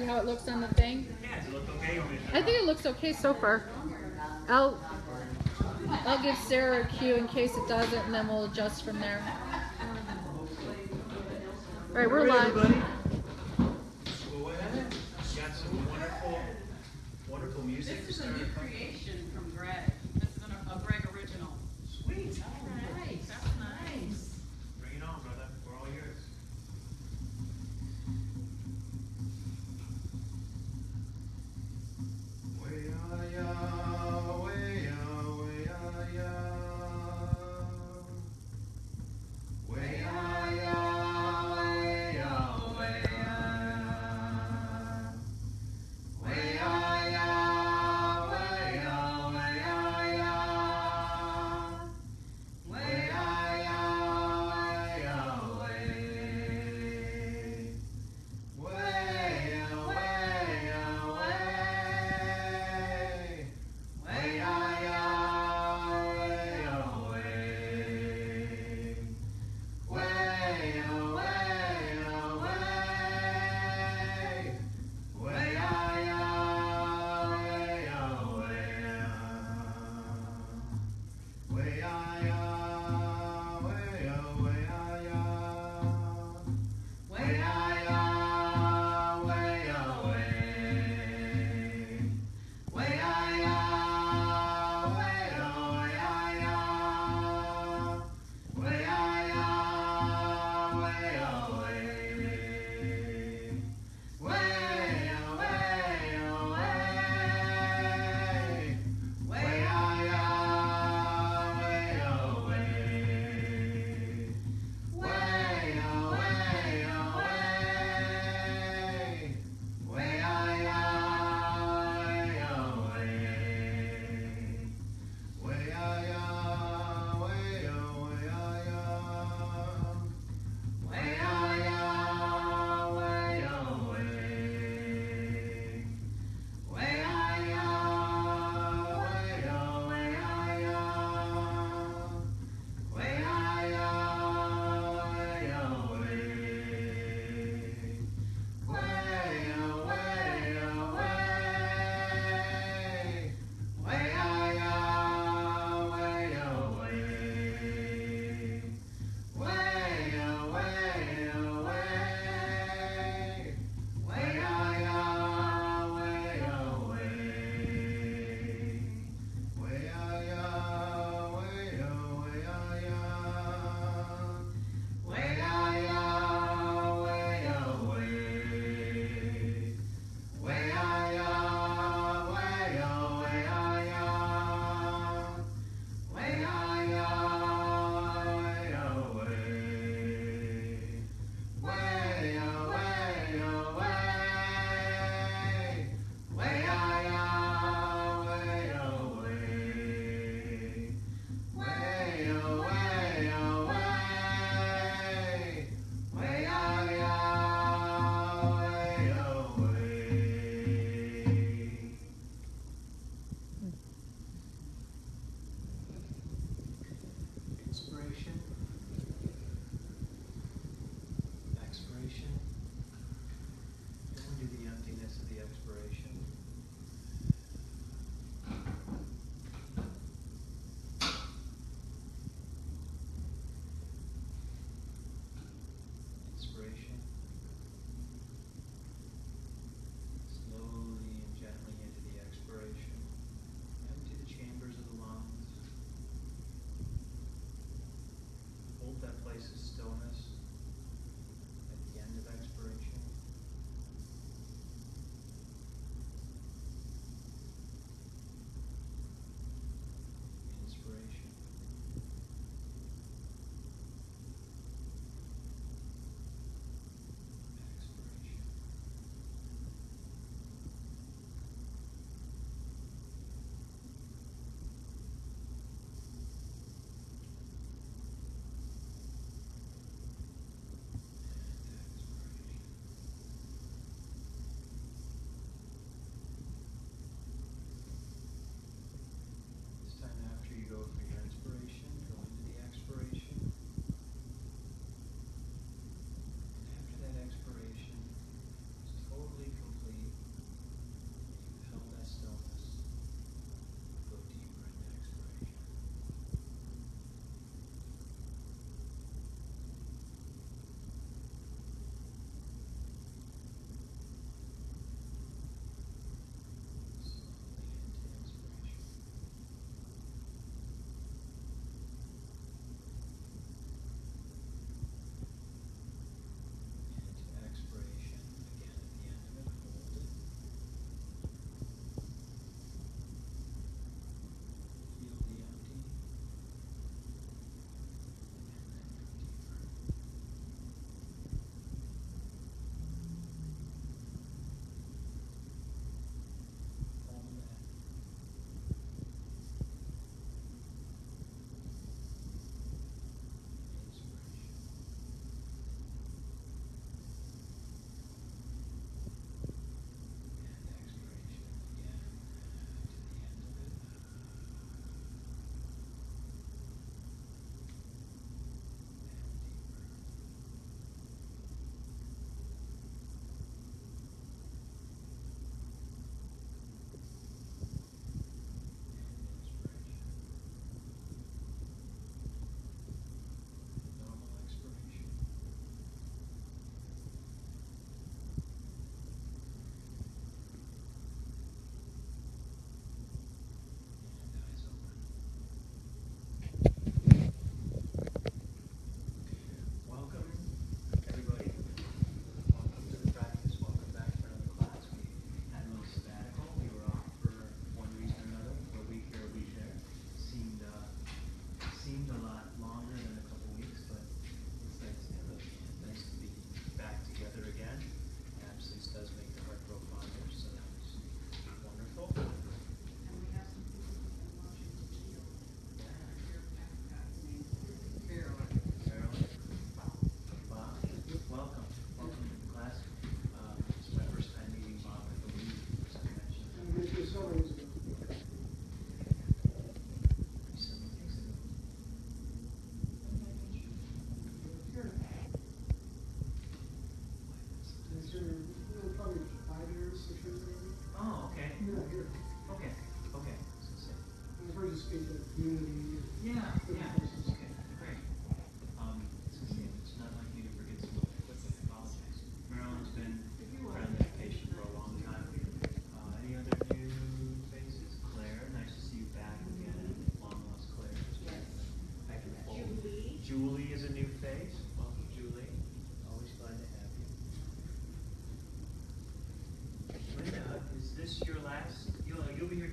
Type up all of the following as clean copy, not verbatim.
see how it looks on the thing? Yeah, does it look okay? I think it looks okay so far. I'll give Sarah a cue in case it doesn't, and then we'll adjust from there. All right, we're live. Everybody. Well, got some wonderful music. This is a new creation from Greg. This is a Greg original. Sweet. All right. That's nice. Bring it on, brother. We're all yours. Inspiration, expiration, into the emptiness of the expiration. Inspiration, slowly and gently into the expiration, empty the chambers of the lungs. Hold that place of stillness at the end of expiration.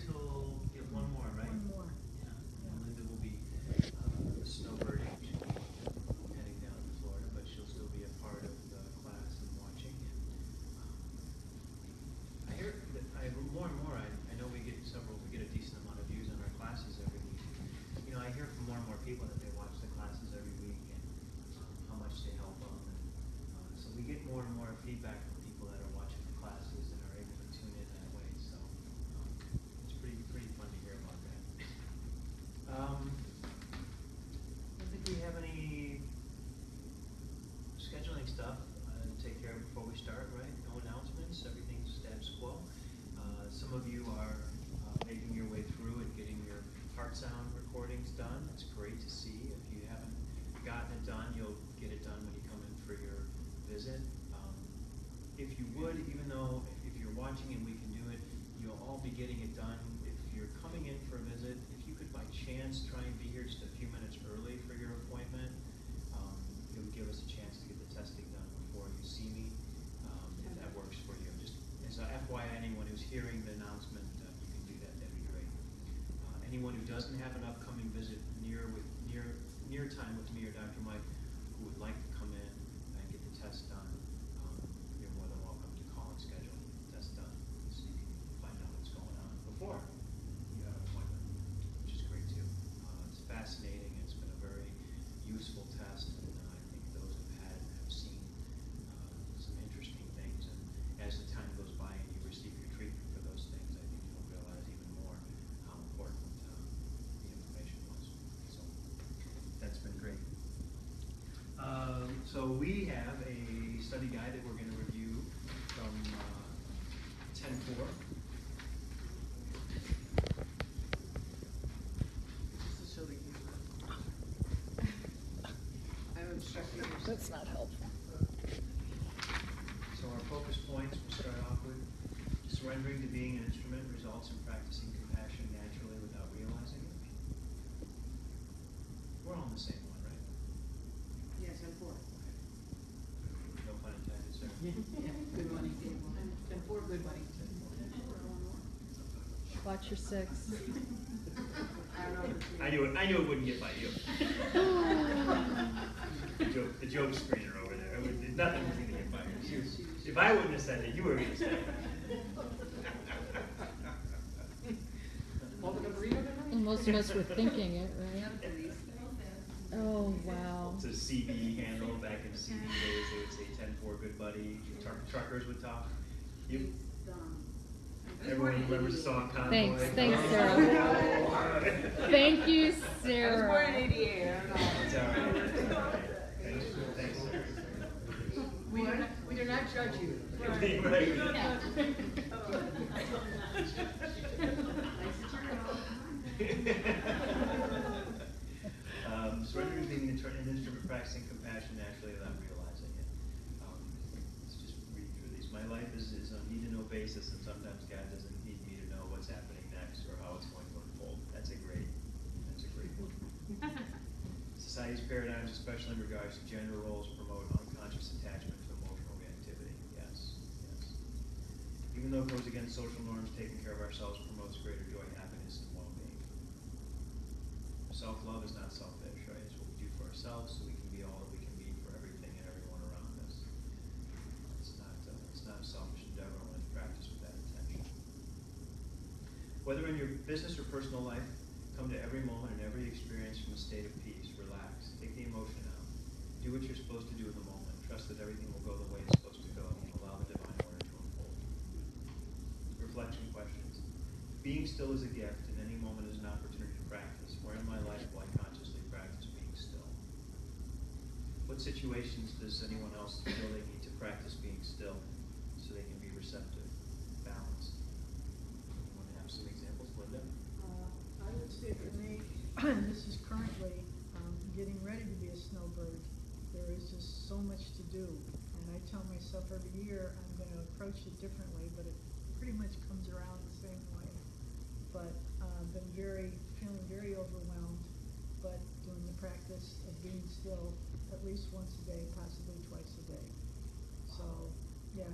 till, yeah, one more, right? One more. Yeah, and Linda will be snowbirding, heading down to Florida, but she'll still be a part of the class and watching. And I hear that more and more, I know we get a decent amount of views on our classes every week. You know, I hear from more and more people that they watch the classes every week and how much they help them. And, so we get more and more feedback from people that are watching the classes and are able to tune in that way. So it's pretty fun to hear about that. I don't think we have any scheduling stuff to take care of before we start, right? No announcements, everything's status quo. Some of you are making your way through and getting your heart sound recordings done. It's great to see. If you haven't gotten it done, you'll get it done when you come in for your visit. If you would, even though if you're watching and we can do it, you'll all be getting it done. If you're coming in for a visit, if you could by chance try and be here just a few minutes early for your appointment, it would give us a chance to get the testing done before you see me, if that works for you. Just as a FYI, anyone who's hearing the announcement, you can do that, that'd be great. Anyone who doesn't have an upcoming visit near time with me or Dr. Mike, who would like to come in and get the test done, you're more than welcome to call and schedule the test done, so you can find out what's going on before you have an appointment, which is great too. It's fascinating. It's been a very useful test, and I think those who've had have seen some interesting things. And as the time goes by and you receive your treatment for those things, I think you'll realize even more how important the information was. So that's been great. So we have a study guide that we're going to review from 10-4. Just to show the camera. I'm obstructing your. That's not helpful. So our focus points, we'll start off with surrendering to being an instrument results in practicing compassion naturally without realizing it. We're all on the same one, right? Yes, I'm for. No pun intended, sir. Yeah, good money. And for good money. Watch your six. I don't know. I knew it wouldn't get by you. The joke screener over there. Nothing was going to get by you. If I wouldn't have said it, you were going to say it. Open a burrito tonight? And most of us were thinking it, right? Oh, wow. It's a CB handle. Back in the CB days, they would say 10-4 good buddy. Truckers would talk. You, everyone remembers the song Convoy? Thanks, Sarah. Thank you, Sarah. I was born in '88. I don't know. It's all right. It's all right. Thanks, sir. We do not judge you. Surrendering being an instrument practicing compassion naturally without realizing it. Let's just read through these. My life is on need-to-know basis, and sometimes God doesn't need me to know what's happening next or how it's going to unfold. That's a great one. Society's paradigms, especially in regards to gender roles, promote unconscious attachment to emotional reactivity. Yes. Even though it goes against social norms, taking care of ourselves promotes greater joy, happiness, and well-being. Self-love is not selfish, right? It's what we do for ourselves so we can be all that we can be for everything and everyone around us. It's not a selfish endeavor when it's practiced with that intention. Whether in your business or personal life, come to every moment and every experience from a state of peace. Relax. Take the emotion out. Do what you're supposed to do in the moment. Trust that everything will go the way it's supposed to go. Allow the divine order to unfold. Reflection questions. Being still is a gift, and any moment is an opportunity to practice. Where in my life will I consciously practice being still? What situations does anyone else feel they need to practice being still so they can be receptive, balanced? Anyone have some examples, Linda? I would say for me, this is currently getting ready to be a snowbird. There is just so much to do. And I tell myself every year I'm going to approach it differently, but it pretty much comes around the same way. But I've been feeling very overwhelmed, but doing the practice of being still at least once a day, possibly twice a day. So, yeah,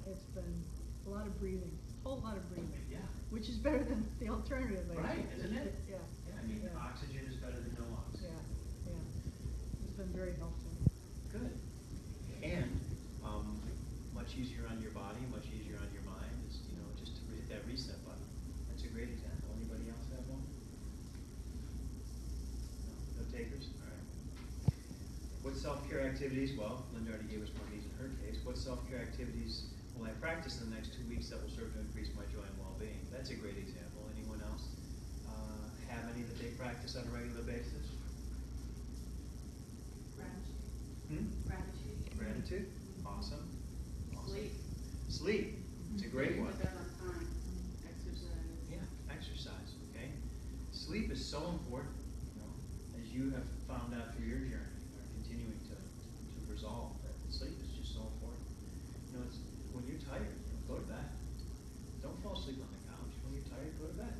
it's been a lot of breathing. whole lot of breathing. Yeah. Which is better than the alternative, I Right, think. isn't it? Yeah. Yeah, I mean, Yeah. oxygen is better than no oxygen. Yeah, yeah. It's been very helpful. Good. And, much easier on your body, much easier on your mind, is, just to hit that reset button. That's a great example. Anybody else have one? No takers? All right. What self-care activities, well, Linda already gave us one of these in her case. What self-care activities will I practice in the next 2 weeks that will serve to increase my joy and well-being? That's a great example. Anyone else have any that they practice on a regular basis? Gratitude. Gratitude. Gratitude? Awesome. Sleep. Sleep. It's a great one. Put that on time. Exercise. Yeah, exercise, okay? Sleep is so important, as you have found out through your journey, or continuing to resolve that sleep is just so important. It's when you're tired, go to bed. Don't fall asleep on the couch. When you're tired, go to bed.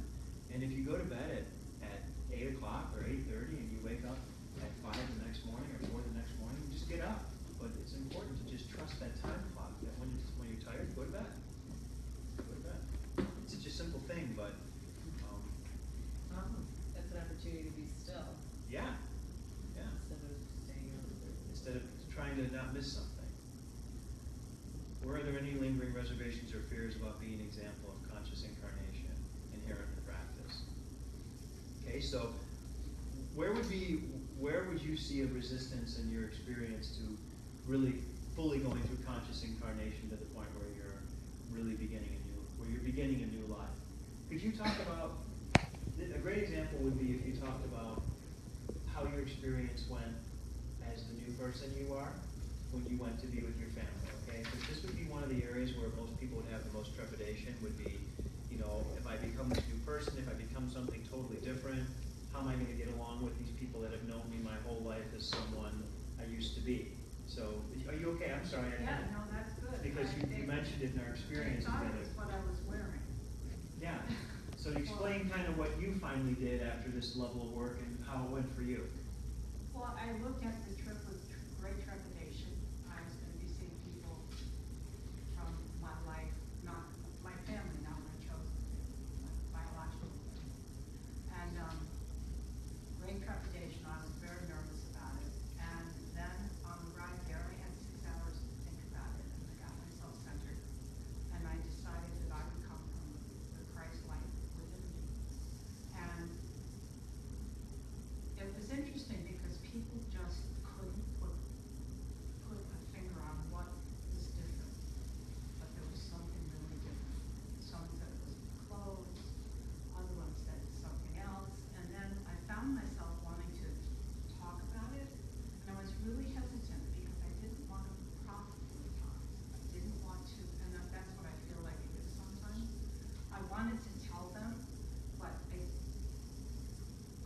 And if you go to bed at 8 o'clock or 8:30 and you wake up at 5 the next morning or 4 the next morning, just get up. But it's important to just trust that time clock, that when you're tired, go to bed. Go to bed. It's such a simple thing, but, That's an opportunity to be still yeah, instead of staying on the. instead of trying to not miss something. Were there any lingering reservations or fears about being an example of conscious incarnation inherent in the practice? Okay, so where would you see a resistance in your experience to really fully going through conscious incarnation to the point where you're really beginning a new life? Could you talk about, a great example would be if you talked about how your experience went as the new person you are when you went to be with your family, okay? Because this would be one of the areas where most people would have the most trepidation, would be, if I become this new person, if I become something totally different, how am I going to get along with these people that have known me my whole life as someone I used to be? So, are you okay? I'm sorry. Yeah, no, that's good. Because you mentioned it in our experience I thought together. it was what I was wearing. Yeah. So explain kind of what you finally did after this level of work and how it went for you. Well, I looked at the trip with great trepidation. I was gonna be seeing people from my life, not my family, not my chosen, my biological family. And, great trepidation. I was very nervous about it. And then on the ride there, I had 6 hours to think about it, and I got myself centered. And I decided that I would come from the Christ light within me. And it was interesting because people just couldn't put a finger on what was different. But there was something really different. Some said it was the clothes, other ones said something else. And then I found myself wanting to talk about it. And I was really hesitant because I didn't want to profit from the times. I didn't want to, and that's what I feel like it is sometimes. I wanted to tell them, but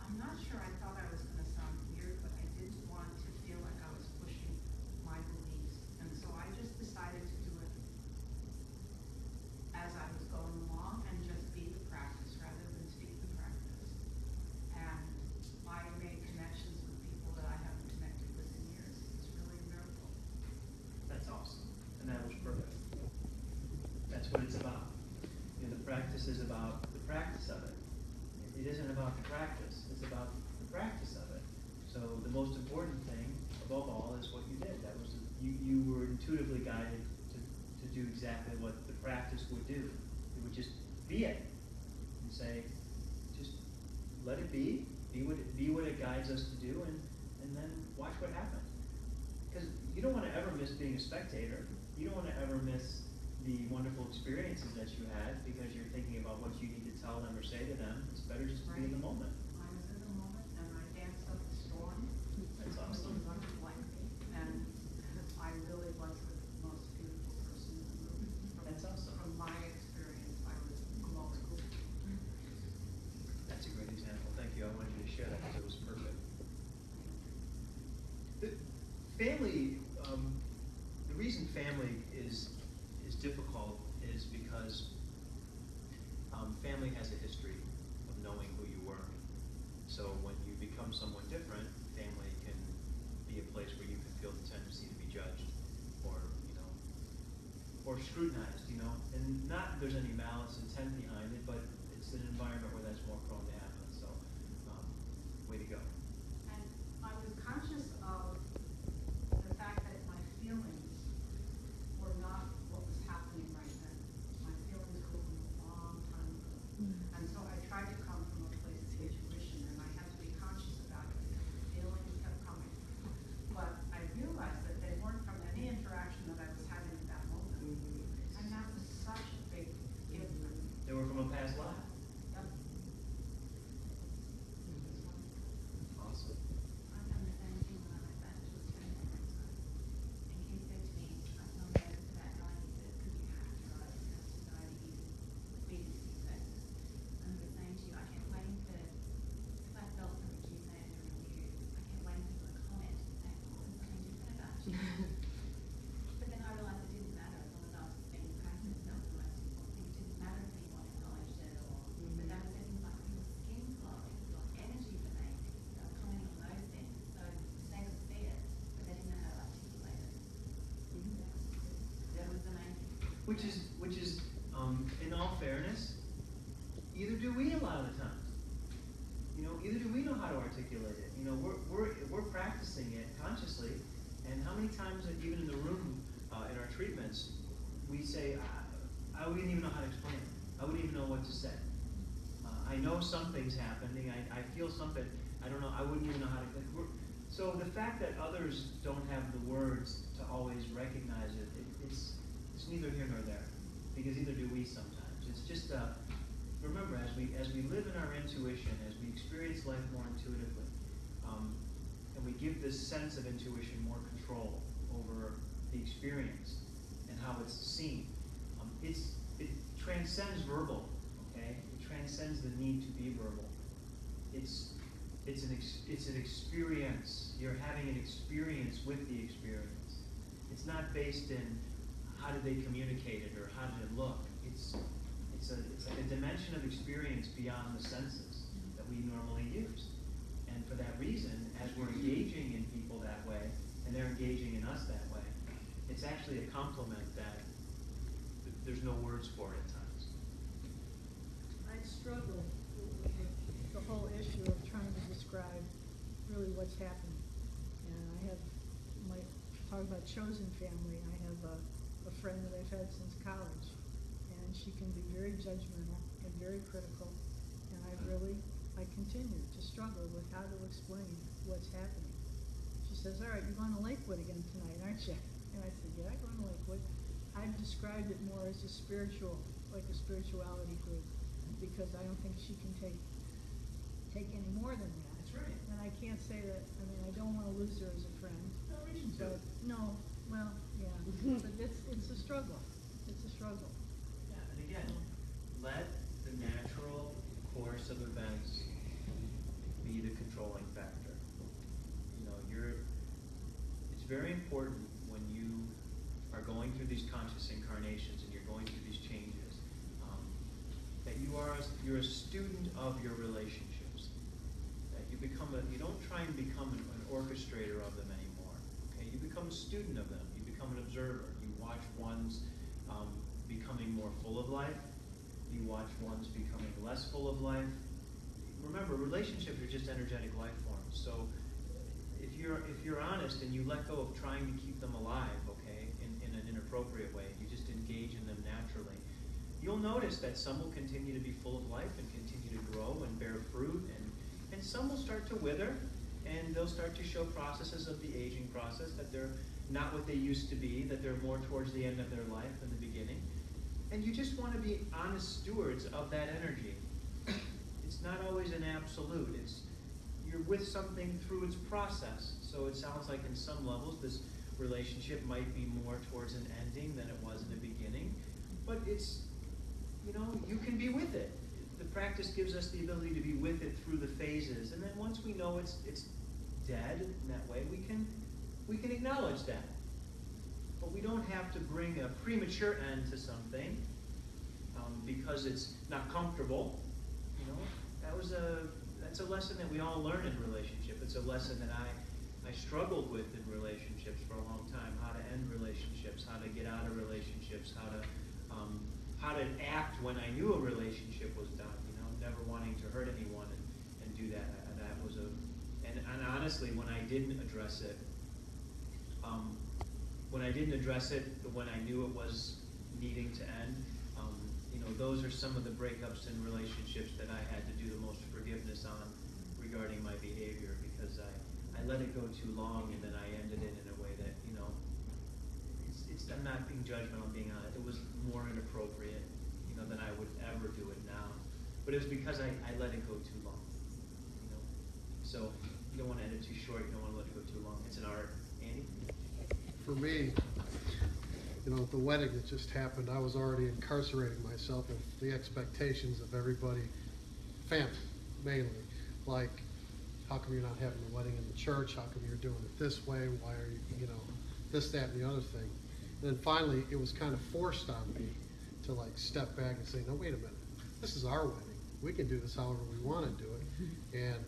I'm not sure I thought I was going to sound weird, but I didn't want to feel like I was pushing my beliefs. And so I just decided to do it as I was going along and just be the practice rather than speak the practice. And I made connections with people that I haven't connected with in years. It's really a miracle. That's awesome. And that was perfect. That's what it's about. The practice is about the practice of it. It isn't about the practice. It's about the practice of it. So the most important thing, above all, is what you did. That was you were intuitively guided to do exactly what the practice would do. It would just be it, and say, just let it be. Be what it guides us to do, and then watch what happens. Because you don't want to ever miss being a spectator. You don't want to ever miss the wonderful experiences that you had because you're thinking about what you need to tell them or say to them. It's better just to be in the moment. I was in the moment and I danced up the storm. That's It was awesome. a blanket, and I really was the most beautiful person in the room. That's awesome. From my experience, I was glowing. That's a great example. Thank you. I wanted you to share that because it was perfect. The family, the reason family is difficult is because family has a history of knowing who you were. So when you become someone different, family can be a place where you can feel the tendency to be judged or, or scrutinized, you know, and not that there's any malice intent behind it, but it's an environment where that's more prone to happen, so, way to go. And I was conscious of the fact that my feelings were not what was happening right then. My feelings go from a long time ago. And so I tried to come from a place of intuition, and I had to be conscious about it because the feelings kept coming. But I realized that they weren't from any interaction that I was having at that moment. And that was such a big gift for me. They were from a past life. Yep. Awesome. I've done the same thing when I went back to Australia one time. And Keith said to me, I smell nervous about going. He said, because you have to go, you have to go to his business, he said. And I was saying to you, I kept waiting for, if I felt something you say during you, I kept waiting for a comment to say, oh, there's something different about you. But then I realised it didn't matter as long as I was being practiced. That was the most important thing. It didn't matter if anyone acknowledged it or, but that was things like your skin's glowing, your energy's amazing. They were commenting on those things. So they could see it, but they didn't know how to articulate it. That was amazing. Which is, in all fairness, either do we a lot of the times. You know, either do we know how to articulate it. You know, we're practicing it consciously, and how many times, even in the room, in our treatments, we say, I wouldn't even know how to explain it. I wouldn't even know what to say. I know something's happening. I feel something. I don't know. I wouldn't even know how to. So the fact that others don't have the words to always recognize it, it's neither here nor there, because either do we sometimes. It's just remember, as we live in our intuition, as we experience life more intuitively, and we give this sense of intuition more control over the experience and how it's seen, it transcends verbal. Okay, it transcends the need to be verbal. It's an experience. You're having an experience with the experience. It's not based in how did they communicate it or how did it look. It's like a dimension of experience beyond the senses that we normally use. And for that reason, as we're engaging in people that way, and they're engaging in us that way, it's actually a compliment that there's no words for it at times. I struggle with the whole issue of trying to describe really what's happening. And I have, talk about chosen family, I have a friend that I've had since college. And she can be very judgmental and very critical. And I continue to struggle with how to explain what's happening. She says, all right, you're going to Lakewood again tonight, aren't you? And I said, yeah, I'm going to Lakewood. I've described it more as a spiritual, like a spirituality group, because I don't think she can take any more than that. That's right. And I can't say that, I mean, I don't want to lose her as a friend. No reason to. But, no, well, yeah, but it's a struggle. It's a struggle. Yeah, and again, let the natural course of events be the controlling factor. You know, it's very important when you are going through these conscious incarnations and you're going through these changes, that you're a student of your relationships. That you don't try and become an orchestrator of them anymore. Okay, you become a student of them. You become an observer. You watch one's becoming more full of life. You watch one's becoming less full of life. Remember, relationships are just energetic life forms. So if you're honest and you let go of trying to keep them alive, okay, in an inappropriate way, you just engage in them naturally, you'll notice that some will continue to be full of life and continue to grow and bear fruit, and some will start to wither, and they'll start to show processes of the aging process, that they're not what they used to be, that they're more towards the end of their life than the beginning. And you just want to be honest stewards of that energy. It's not always an absolute. You're with something through its process. So it sounds like in some levels this relationship might be more towards an ending than it was in the beginning. But you can be with it. The practice gives us the ability to be with it through the phases. And then once we know it's dead in that way, we can acknowledge that. But we don't have to bring a premature end to something because it's not comfortable. You know, that's a lesson that we all learn in relationship. It's a lesson that I struggled with in relationships for a long time, how to end relationships, how to get out of relationships, how to act when I knew a relationship was done, you know, never wanting to hurt anyone and do that. And that was and honestly, when I didn't address it, when I knew it was needing to end, you know, those are some of the breakups in relationships that I had to do the most forgiveness on regarding my behavior, because I let it go too long, and then I ended it in a way that, you know, I'm not being judgmental, I'm being honest. It was more inappropriate, you know, than I would ever do it now. But it was because I let it go too long, you know. So you don't want to end it too short, you don't want to let it go too long. It's an art. Andy? For me, you know, the wedding that just happened, I was already incarcerating myself with the expectations of everybody, family mainly. Like, how come you're not having the wedding in the church? How come you're doing it this way? Why are you, you know, this, that, and the other thing? And then finally, it was kind of forced on me to like step back and say, no, wait a minute. This is our wedding. We can do this however we want to do it. And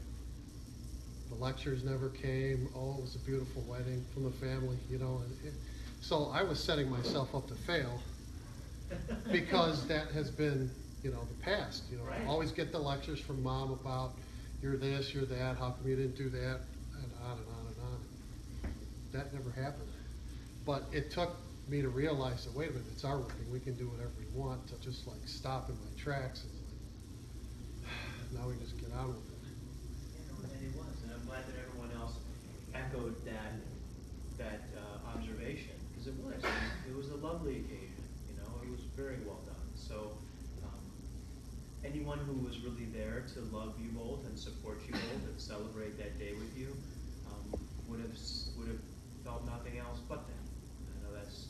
the lectures never came. Oh, it was a beautiful wedding from the family, you know. So I was setting myself up to fail because that has been, you know, the past. You know, Right. always get the lectures from mom about you're this, you're that, how come you didn't do that, and on and on and on. That never happened. But it took me to realize that, wait a minute, it's our wedding. We can do whatever we want. To just like stop in my tracks and like, now we just get on with it. And it was, and I'm glad that everyone else echoed that observation, because it was a lovely occasion, you know, it was very well done. So anyone who was really there to love you both and support you both and celebrate that day with you would have felt nothing else but that. I know that's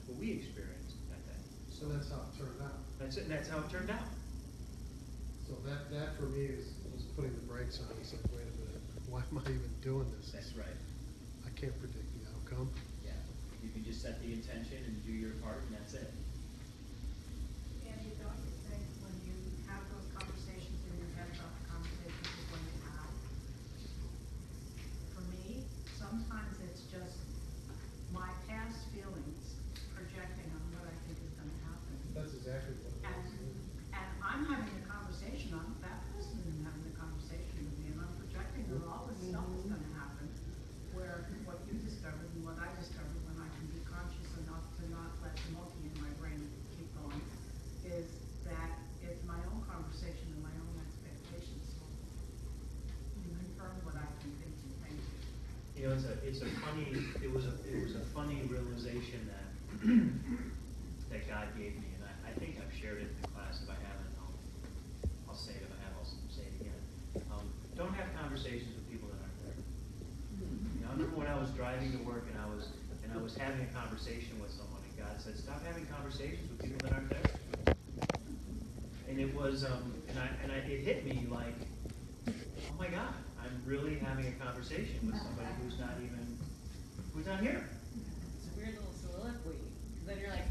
what we experienced that day. So that's how it turned out. That's it, and that's how it turned out. So that for me was putting the brakes on. It's like, wait a minute, why am I even doing this? That's right. I can't predict the outcome. Yeah, you can just set the intention and do your part, and that's it. Andy, don't you think when you have those conversations in your head about the conversations you're going to have? For me, sometimes it's just my past feelings projecting on what I think is gonna happen. That's exactly what it was. And I'm having a conversation on, that person isn't having a conversation with me, and I'm projecting that all this stuff is gonna happen, where what you discovered and what I discovered when I can be conscious enough to not let the monkey in my brain keep going, is that it's my own conversation and my own expectations. So you confirm what I've been thinking. Thank you. You know, it was a funny realization that that God gave me, and I think I've shared it in the class. If I haven't, I'll say it. If I have, I'll say it again. Don't have conversations with people that aren't there. You know, I remember when I was driving to work and I was having a conversation with someone, and God said, "Stop having conversations with people that aren't there." And it was, it hit me like, oh my God, I'm really having a conversation with somebody who's not here. It's a weird little soliloquy. 'Cause then you're like,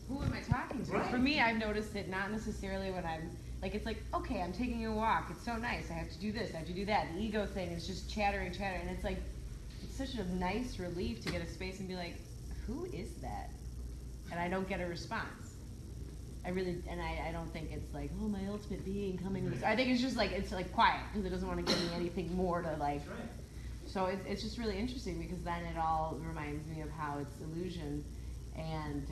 who am I talking to? Right. For me, I've noticed it not necessarily when I'm, like, it's like, okay, I'm taking a walk. It's so nice. I have to do this. I have to do that. The ego thing is just chattering. And it's like, it's such a nice relief to get a space and be like, who is that? And I don't get a response. I don't think it's like, oh, my ultimate being coming. I think it's just like, it's like quiet because it doesn't want to give me anything more to like. That's right. So it's just really interesting because then it all reminds me of how it's illusion and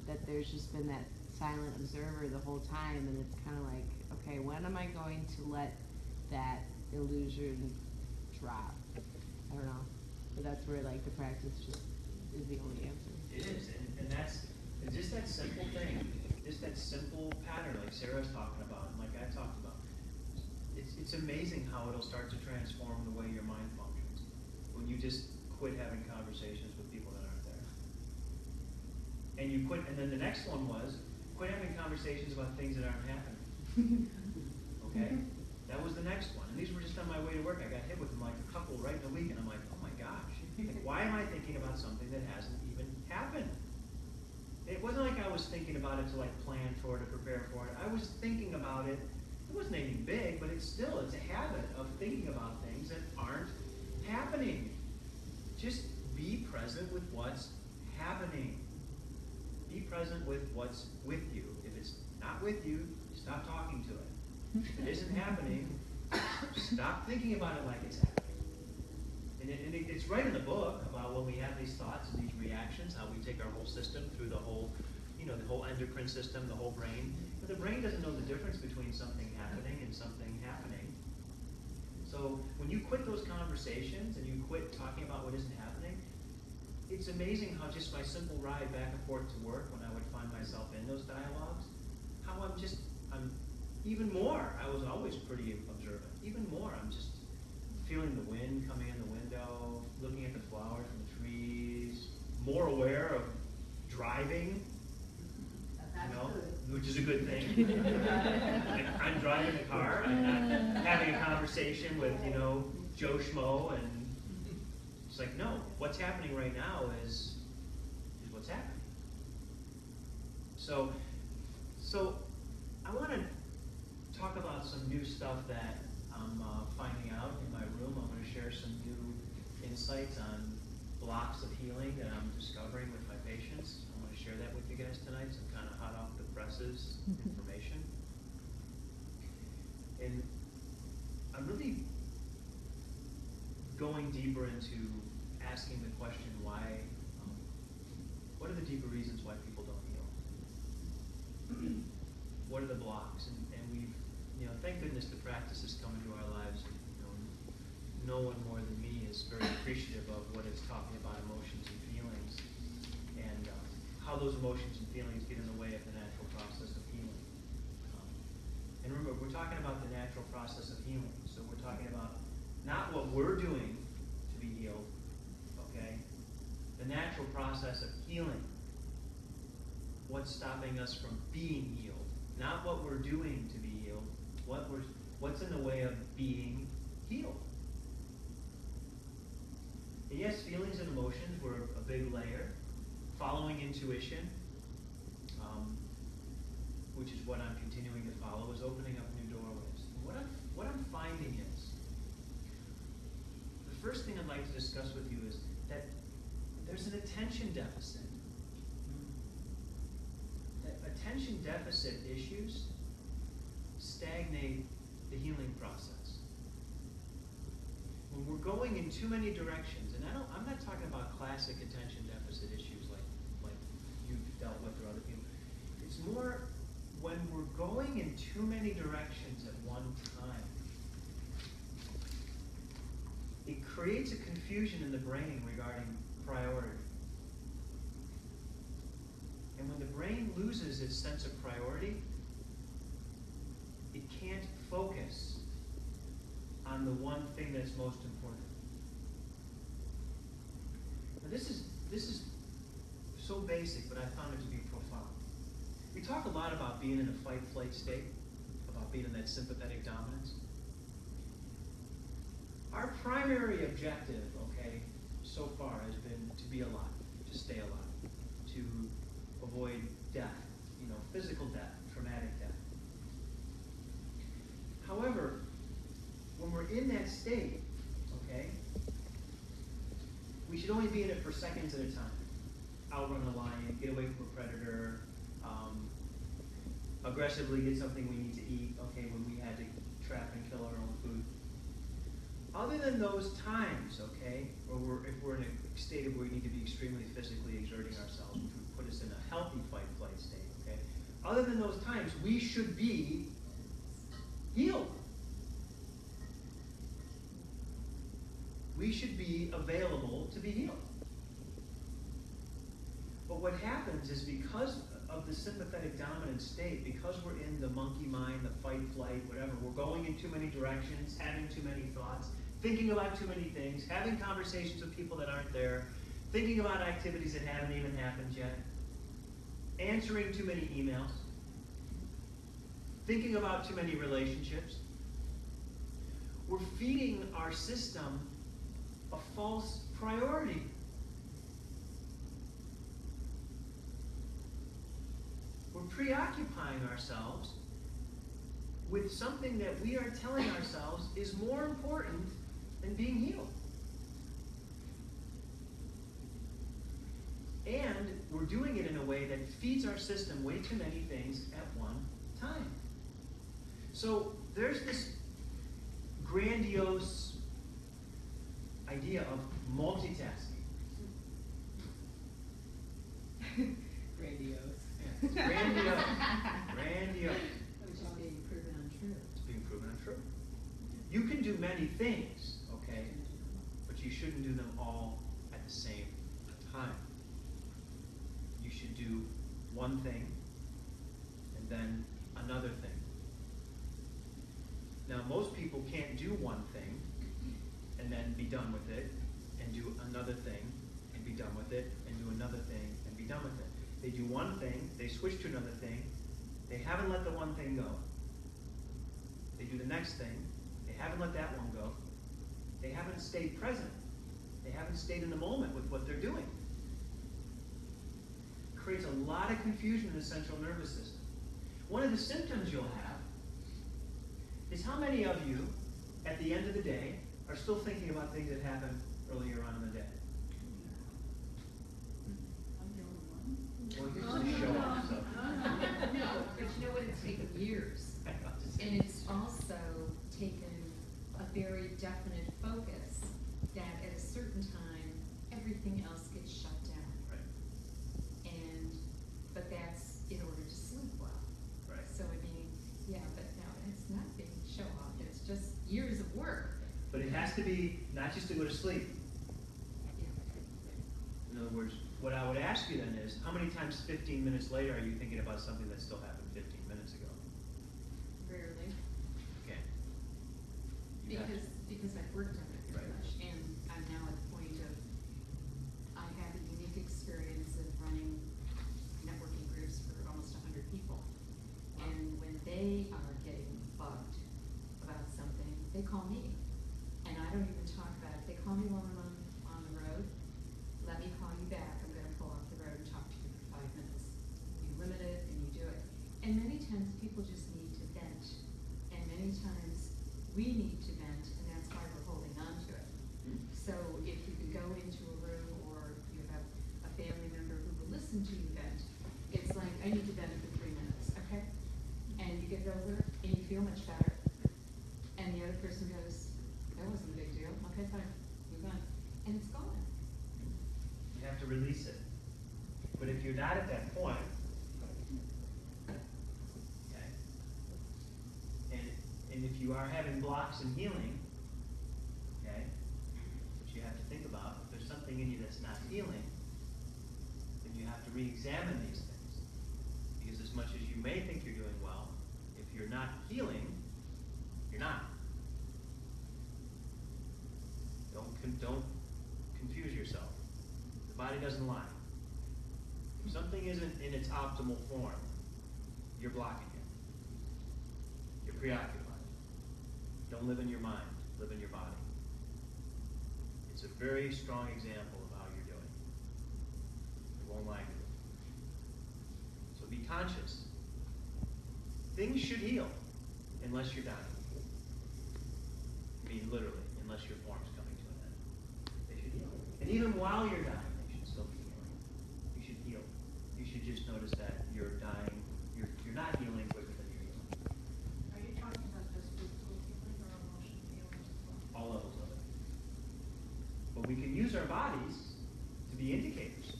that there's just been that silent observer the whole time, and it's kind of like, okay, when am I going to let that illusion drop? I don't know, but that's where like the practice just is the only answer. It is, and that's and just that simple thing, just that simple pattern like Sarah's talking about and like I talked about. It's amazing how it'll start to transform the way your mind functions when you just quit having conversations with people that aren't there. And you quit, and then the next one was quit having conversations about things that aren't happening. Okay? That was the next one. And these were just on my way to work. I got hit with them like a couple right in a week, and I'm like, oh my gosh, like, why am I thinking about something that hasn't even happened? It wasn't like I was thinking about it to like plan for it or prepare for it. I was thinking about it. It wasn't anything big, but it's a habit of thinking about things that aren't happening. just be present with what's happening. Be present with what's with you. If it's not with you, stop talking to it. If it isn't happening, stop thinking about it like it's happening. And it's right in the book about when we have these thoughts and these reactions, how we take our whole system through the whole, the whole endocrine system, the whole brain. But the brain doesn't know the difference between something happening and something happening. So when you quit those conversations and you quit talking about what isn't happening, it's amazing how just my simple ride back and forth to work, when I would find myself in those dialogues, how I'm even more, I was always pretty observant, even more, I'm just feeling the wind coming in the window, looking at the flowers and the trees, more aware of driving, which is a good thing. I'm driving the car, I'm not having a conversation with, Joe Schmo, and it's like, no, what's happening right now is what's happening. So I want to talk about some new stuff that I'm finding out in my room. I'm going to share some new insights on blocks of healing that I'm discovering with my patients. I want to share that with you guys tonight, some kind of hot off the presses information. And I'm really going deeper into asking the question why, what are the deeper reasons why people don't heal? What are the blocks? And we've, thank goodness the practice has come into our lives. No one more than me is very appreciative of what it's talking about emotions and feelings, and how those emotions and feelings get in the way of the natural process of healing. And remember, we're talking about the natural process of healing. So we're talking about not what we're doing to be healed, okay? The natural process of healing. What's stopping us from being healed? Not what we're doing to be healed. What's in the way of being healed? And yes, feelings and emotions were a big layer. Following intuition, which is what I'm continuing to follow, is opening up new doorways. And what I'm finding is, the first thing I'd like to discuss with you is that there's an attention deficit. That attention deficit issues stagnate the healing process. When we're going in too many directions, and I'm not talking about classic attention deficit issues like you've dealt with or other people. It's more when we're going in too many directions at one time. It creates a confusion in the brain regarding priority. And when the brain loses its sense of priority, it can't focus on the one thing that's most important. Now this is so basic, but I found it to be profound. We talk a lot about being in a fight-flight state, about being in that sympathetic dominance. Our primary objective, so far has been to be alive, to stay alive, to avoid death, physical death, traumatic death. However, when we're in that state, we should only be in it for seconds at a time. Outrun a lion, get away from a predator, aggressively get something we need to eat, when we had to trap and kill our own food. Other than those times, if we're in a state of where we need to be extremely physically exerting ourselves, which would put us in a healthy fight-flight state, other than those times, we should be healed. We should be available to be healed. But what happens is, because of the sympathetic dominant state, because we're in the monkey mind, the fight, flight, whatever, we're going in too many directions, having too many thoughts, thinking about too many things, having conversations with people that aren't there, thinking about activities that haven't even happened yet, answering too many emails, thinking about too many relationships. We're feeding our system a false priority. We're preoccupying ourselves with something that we are telling ourselves is more important than being healed. And we're doing it in a way that feeds our system way too many things at one time. So there's this grandiose idea of multitasking. Grandiose. Yeah, it's grandiose. Grandiose. Which is being proven untrue. It's being proven untrue. You can do many things, okay, but you shouldn't do them all at the same time. You should do one thing and then another thing. Now, most people can't do one thing and then be done with it, and do another thing and be done with it, and do another thing and be done with it. They do one thing, they switch to another thing, they haven't let the one thing go. They do the next thing, they haven't let that one go. They haven't stayed present. They haven't stayed in the moment with what they're doing. It creates a lot of confusion in the central nervous system. One of the symptoms you'll have is how many of you, at the end of the day, are still thinking about things that happened earlier on in the day? Well, here's the show off, so. But you know what, it's taken years. And it's also taken a very definite focus that at a certain time, everything else gets shut down. Right. But that's in order to sleep well. Right. So I mean, yeah, but no, it's not being show off, it's just years of work. But it has to be not just to go to sleep. Yeah. In other words, what I would ask you then is, how many times 15 minutes later are you thinking about something that still happened 15 minutes ago? Rarely, Okay. You have to- because I've worked on it very Right. much, and I'm now at the point of, I have a unique experience of running networking groups for almost 100 people. And when they are getting bugged about something, they call me. And I don't even talk about it. They call me while I'm on the road. Let me call you back. I'm gonna pull off the road and talk to you for 5 minutes. You limit it and you do it. And many times people just need to vent. And many times we need to vent, and that's why we're holding on to it. So if you could go into a room or you have a family member who will listen to you vent, it's like, I need to vent for 3 minutes, okay? And you get it over and you feel much better. And the other person goes, that wasn't a big deal, okay, fine, move on. And it's gone. You have to release it. But if you're not at that point, okay, and if you are having blocks in healing, okay, which you have to think about, if there's something in you that's not healing, then you have to re-examine these things. Because as much as you may think you're doing well, if you're not healing, you're not. Don't confuse yourself. The body doesn't lie. If something isn't in its optimal form, you're blocking it. You're preoccupied. Don't live in your mind, live in your body. It's a very strong example of how you're doing. It won't lie to you. So be conscious. Things should heal unless you're dying. I mean, literally, unless your form's coming to an end. They should heal. And even while you're dying, they should still be healing. You should heal. You should just notice that you're dying. You're not healing quicker than you're healing. Are you talking about just physical healing or emotional healing as well? All levels of it. But we can use our bodies to be indicators.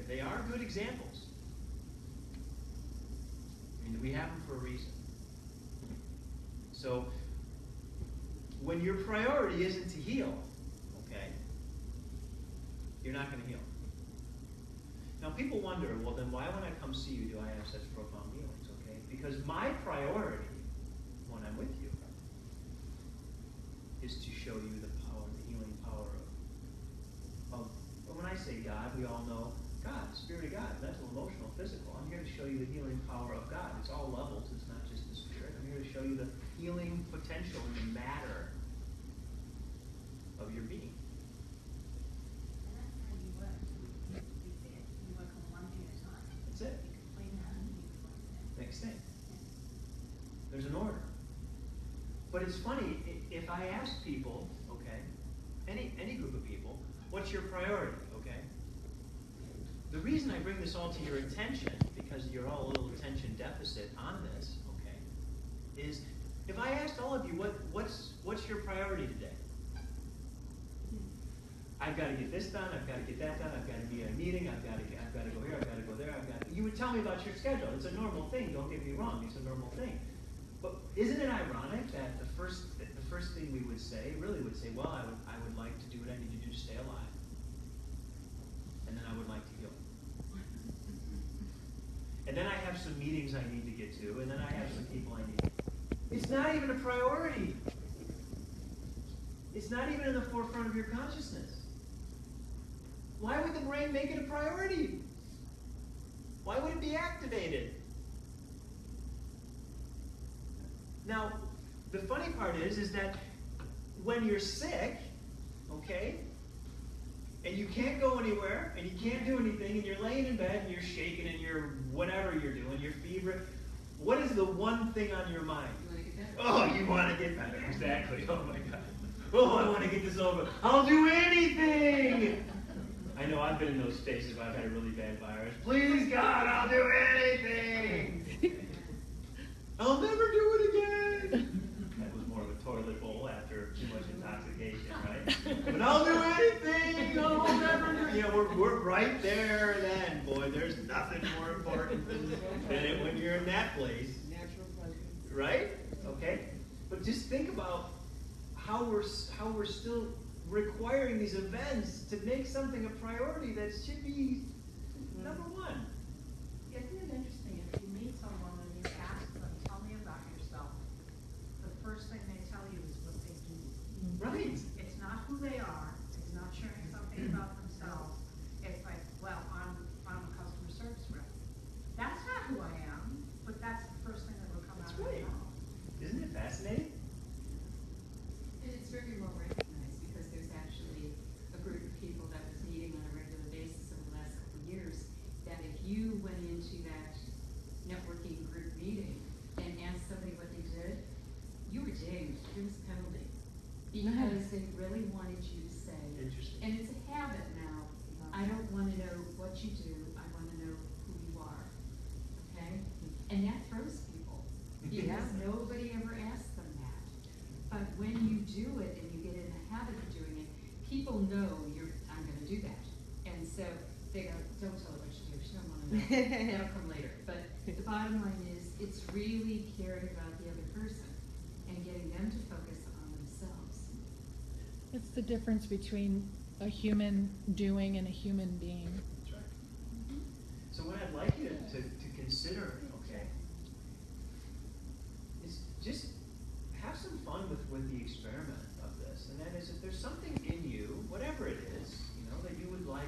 They are good examples. I mean, we have them for a reason. So, when your priority isn't to heal, okay, you're not going to heal. Now, people wonder, well, then why when I come see you do I have such profound healings, okay? Because my priority, when I'm with you, is to show you the power, the healing power of when I say God, we all know God, Spirit of God, mental, emotional, physical. I'm here to show you the healing power of God. It's all levels, it's not just the Spirit. I'm here to show you the healing potential in the matter of your being. And that's how you work. You see it. You work on one thing at a time. That's it. You complete that and you move on to the next. Next thing. There's an order. But it's funny, if I ask people, okay, any group of people, what's your priority, okay? the reason I bring this all to your attention, because you're all a little attention deficit on this, okay, is if I asked all of you, what's your priority today? I've got to get this done, I've got to get that done, I've got to be at a meeting, I've got to go here, I've got to go there, you would tell me about your schedule. It's a normal thing, don't get me wrong, it's a normal thing. But isn't it ironic that the first thing we would say, really would say, well, I would like to do what I need to do to stay alive. And then I would like to heal. And then I have some meetings I need to get to, and then I have some people I need. It's not even a priority. It's not even in the forefront of your consciousness. Why would the brain make it a priority? Why would it be activated? Now, the funny part is that when you're sick, okay, and you can't go anywhere, and you can't do anything, and you're laying in bed, and you're shaking, and you're whatever you're doing, you're feverish, what is the one thing on your mind? You want to get better. Oh, you want to get better. Exactly. Oh, my God. Oh, I want to get this over. I'll do anything. I know I've been in those spaces where I've had a really bad virus. Please, God, I'll do anything. I'll never do it again. That was more of a toilet bowl after too much intoxication, right? But I'll do anything. I'll never do. You know, we're right there then, boy. There's nothing more important than it when you're in that place. Natural pleasure. Right? Okay? But just think about how we're still requiring these events to make something a priority that should be number one. Isn't it interesting, if you meet someone and you ask them, tell me about yourself, the first thing they tell you is what they do. Right. It's not who they are, it's not sharing something about themselves, it's like, well, I'm a customer service rep. That's not who I am, but that's the first thing that will come out That's of right. their mouth. Isn't it fascinating? And it's very well recognized because there's actually a group of people that was meeting on a regular basis over the last couple of years, that if you went into that networking group meeting and asked somebody what they did, you were dinged. There was a penalty. Because they really wanted you to say, Interesting. and it's a habit now, I don't want to know what you do, I want to know who you are. Okay? And that throws people. Because nobody ever asks them that. But when you do it and you get in the habit of doing it, people know I'm going to do that. And so they go, don't tell her what you do, she don't want to know. That'll come later. But the bottom line is, it's really caring about the other person and getting them to focus on themselves. It's the difference between a human doing and a human being. That's right. So what I'd like you to consider, okay, is just have some fun with the experiment of this. And that is, if there's something in you, whatever it is, that you would like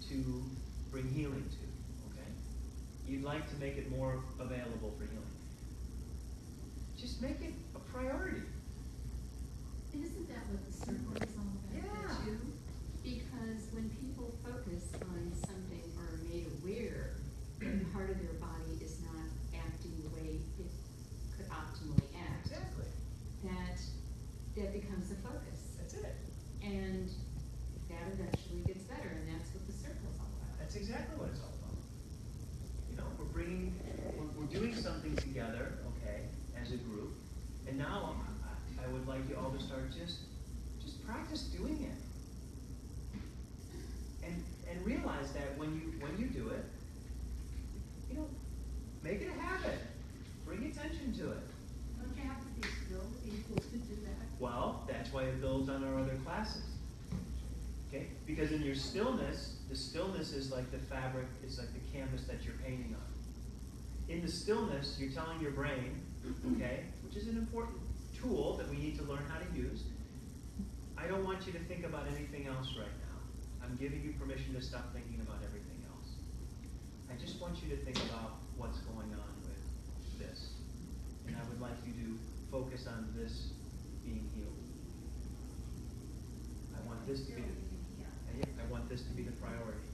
to bring healing to, okay? You'd like to make it more available for healing. Just make it a priority. And isn't that what the circle is all about Yeah. too? Because when people focus on something or are made aware that part of their body is not acting the way it could optimally act, Exactly. that becomes the focus. That's it. And that eventually gets better, and that's what the circle is all about. That's exactly what it's all about. We're doing something together, okay, as a group, and now I would like you all to start just practice doing it, and realize that when you do it, make it a habit. Bring attention to it. Don't you have to be still to be able to do that? Well, that's why it builds on our other classes. Okay? Because in your stillness, the stillness is like the fabric, it's like the canvas that you're painting on. In the stillness, you're telling your brain, okay, which is an important tool that we need to learn how to use, I don't want you to think about anything else right now. I'm giving you permission to stop thinking about everything else. I just want you to think about what's going on with this. And I would like you to focus on this being healed. I want this to be the priority.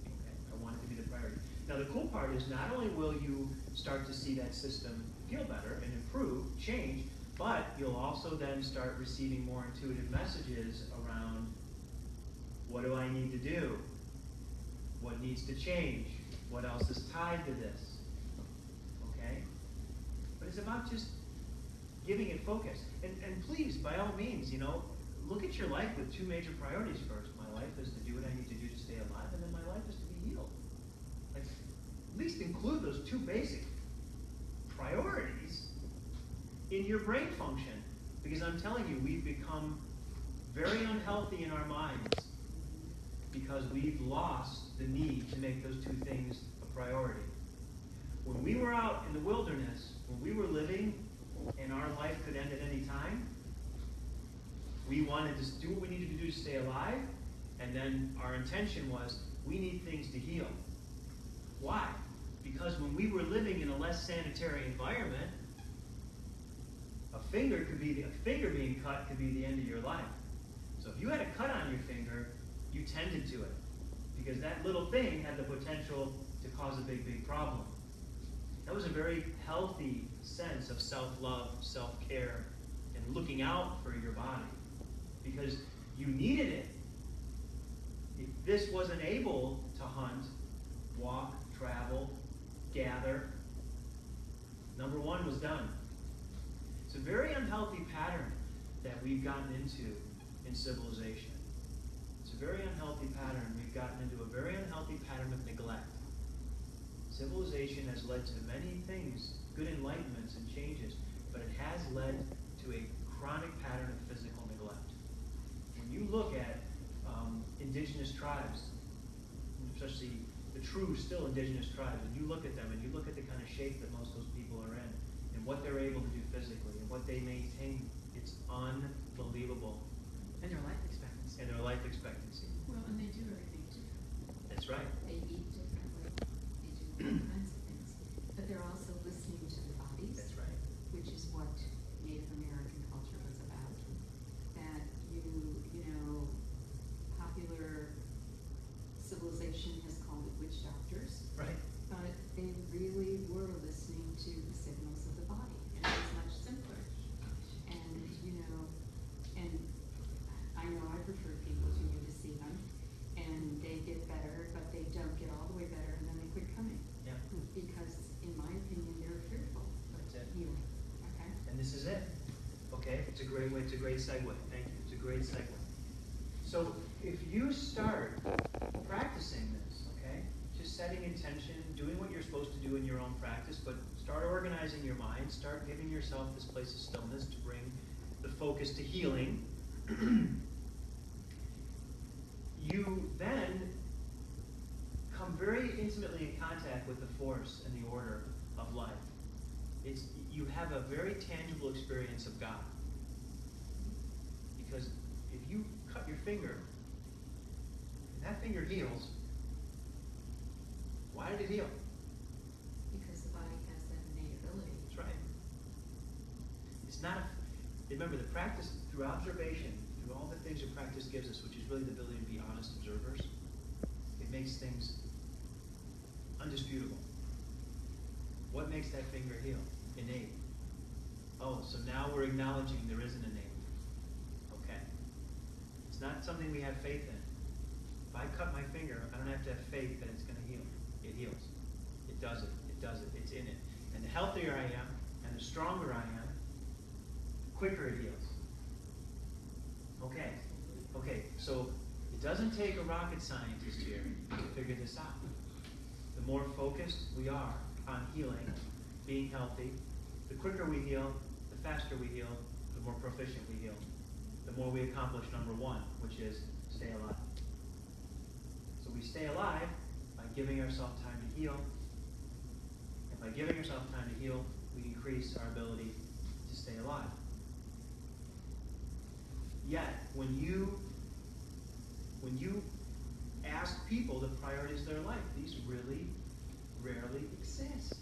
Okay, I want it to be the priority. Now the cool part is not only will you start to see that system feel better and improve, change, but you'll also then start receiving more intuitive messages around what do I need to do? What needs to change? What else is tied to this? Okay? But it's about just giving it focus. And please, by all means, look at your life with two major priorities first. My life is to do what I need to do to stay alive, and then my life is to be healed. Like, at least include those two basic priorities in your brain function. Because I'm telling you, we've become very unhealthy in our minds because we've lost the need to make those two things a priority. When we were out in the wilderness, when we were living and our life could end at any time, we wanted to do what we needed to do to stay alive, and then our intention was, we need things to heal. Why? Because when we were living in a less sanitary environment, a finger being cut could be the end of your life. So if you had a cut on your finger, you tended to it, because that little thing had the potential to cause a big, big problem. That was a very healthy sense of self-love, self-care, and looking out for your body, because you needed it. If this wasn't able to hunt, walk, travel, gather, number one was done. It's a very unhealthy pattern that we've gotten into in civilization. It's a very unhealthy pattern. We've gotten into a very unhealthy pattern of neglect. Civilization has led to many things, good enlightenments and changes, but it has led to a chronic pattern of physical neglect. When you look at indigenous tribes, especially the true, still indigenous tribes, and you look at them and you look at the kind of shape that most of those people are in, and what they're able to do physically, and what they maintain, it's unbelievable. And their life expectancy. And their life expectancy. Well, and they do everything different. That's right. They eat differently. They do all kinds of things. But they're also listening to their bodies. That's right. Which is what Native American culture was about. That popular civilization has called it witch doctors. Right. But they really were listening to the signals of the body. And it was much simpler. And, and I know I refer people to me to see them, and they get better, but they don't get all the way better, and then they quit coming. Yeah. Because, in my opinion, they're fearful That's it. of healing. Okay? And this is it. Okay? It's a great way. It's a great segue. Thank you. It's a great segue. So if you start practicing this, okay, just setting intention, doing what you're supposed to do in your own practice, but start organizing your mind, start giving yourself this place of stillness to bring the focus to healing. You then come very intimately in contact with the force and the order of life. You have a very tangible experience of God. Because if you cut your finger, and that finger heals, why did it heal? Because the body has that innate ability. That's right. It's not, remember, the practice through observation, through all the things that practice gives us, which is really the ability to be honest observers, it makes things undisputable. What makes that finger heal? Innate. Oh, so now we're acknowledging there is an innate. Okay. It's not something we have faith in. If I cut my finger, I don't have to have faith that it's going to heal. It heals. It does it. It does it. It's in it. And the healthier I am, and the stronger I am, the quicker it heals. Okay. Okay, so it doesn't take a rocket scientist here to figure this out. The more focused we are on healing, being healthy, the quicker we heal, the faster we heal, the more proficient we heal. The more we accomplish number one, which is stay alive. So we stay alive by giving ourselves time to heal. And by giving ourselves time to heal, we increase our ability to stay alive. Yet, when you ask people the priorities of their life, these really rarely exist.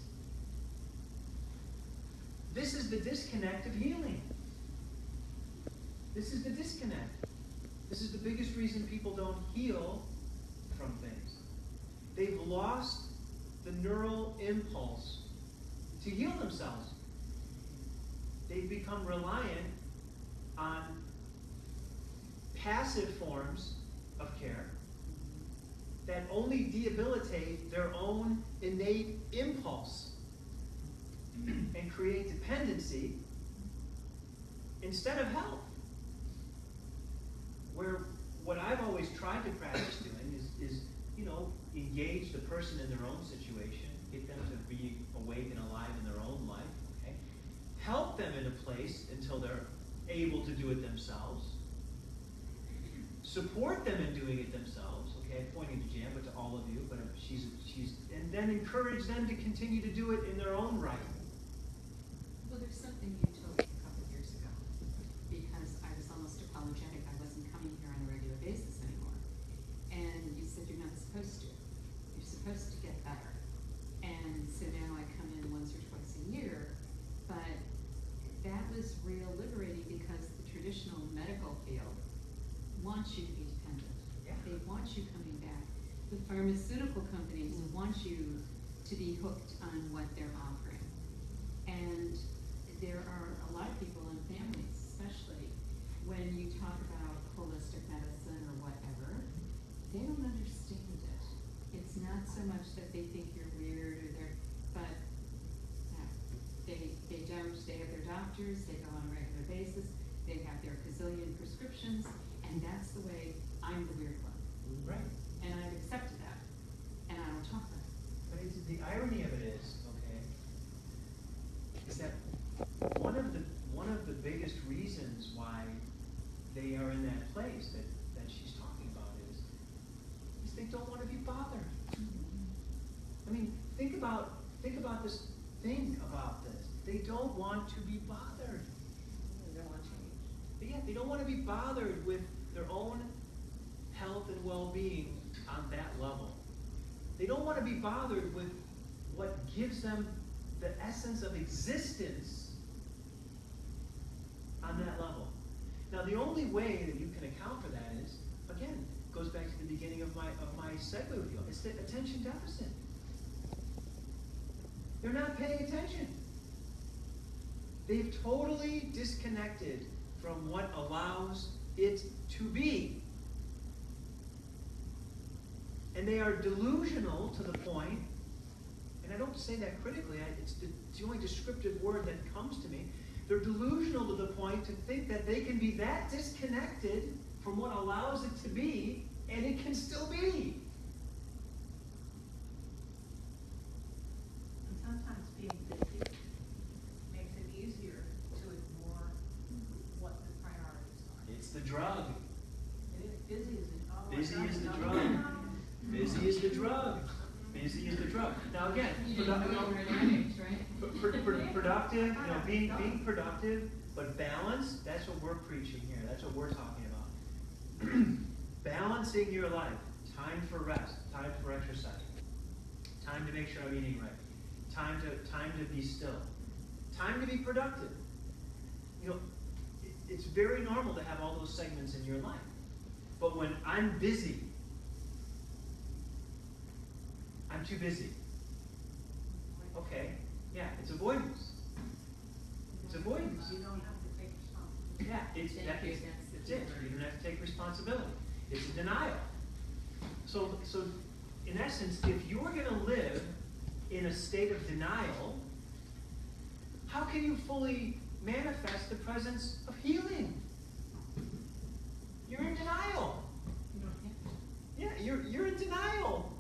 This is the disconnect of healing. This is the disconnect. This is the biggest reason people don't heal from things. They've lost the neural impulse to heal themselves. They've become reliant on passive forms of care that only debilitate their own innate impulse and create dependency instead of health. Where what I've always tried to practice doing is engage the person in their own situation, get them to be awake and alive in their own life, okay? Help them in a place until they're able to do it themselves. Support them in doing it themselves, okay? Pointing to Jan, but to all of you, but and then encourage them to continue to do it in their own right. Well, there's something you told me a couple of years ago, because I was almost apologetic I wasn't coming here on a regular basis anymore. And you said you're not supposed to. You're supposed to get better. And so now I come in once or twice a year, but that was real liberating because the traditional medical field wants you to be dependent. Yeah. They want you coming back. The pharmaceutical companies want you to be hooked on what they're offering. And there are a lot of people and families, especially when you talk about holistic medicine or whatever, they don't understand it. It's not so much that they think you're weird or but they don't, they have their doctors, they go on a regular basis, they have their gazillion prescriptions, and that's the way I'm the weird one. Right. And I've accepted that, and I don't talk about it. But the irony of it is, okay, is that one of the biggest reasons why they are in that place that she's talking about is they don't want to be bothered. I mean, think about this. Think about this. They don't want to be bothered. They don't want change. But yeah, they don't want to be bothered with their own health and well-being on that level. They don't want to be bothered with what gives them the essence of existence on that level. Now, the only way that you can account for that is, again, goes back to the beginning of my segue with you. It's the attention deficit. They're not paying attention. They've totally disconnected from what allows it to be. And they are delusional to the point, and I don't say that critically, it's the only descriptive word that comes to me. They're delusional to the point to think that they can be that disconnected from what allows it to be, and it can still be. And sometimes being busy makes it easier to ignore what the priorities are. It's the drug. It is busy as it, oh my Busy God, is the no, drug. no, no. Busy is the drug. Busy is the drug. Now again, productive, being productive, but balance, that's what we're preaching here. That's what we're talking about. Balancing your life. Time for rest. Time for exercise. Time to make sure I'm eating right. Time to be still. Time to be productive. It's very normal to have all those segments in your life. But when I'm busy, I'm too busy. Okay, yeah, it's avoidance. It's avoidance. You don't have to take responsibility. Yeah, it's it. You don't have to take responsibility. It's a denial. So in essence, if you're going to live in a state of denial, how can you fully manifest the presence of healing? You're in denial. Yeah, you're in denial.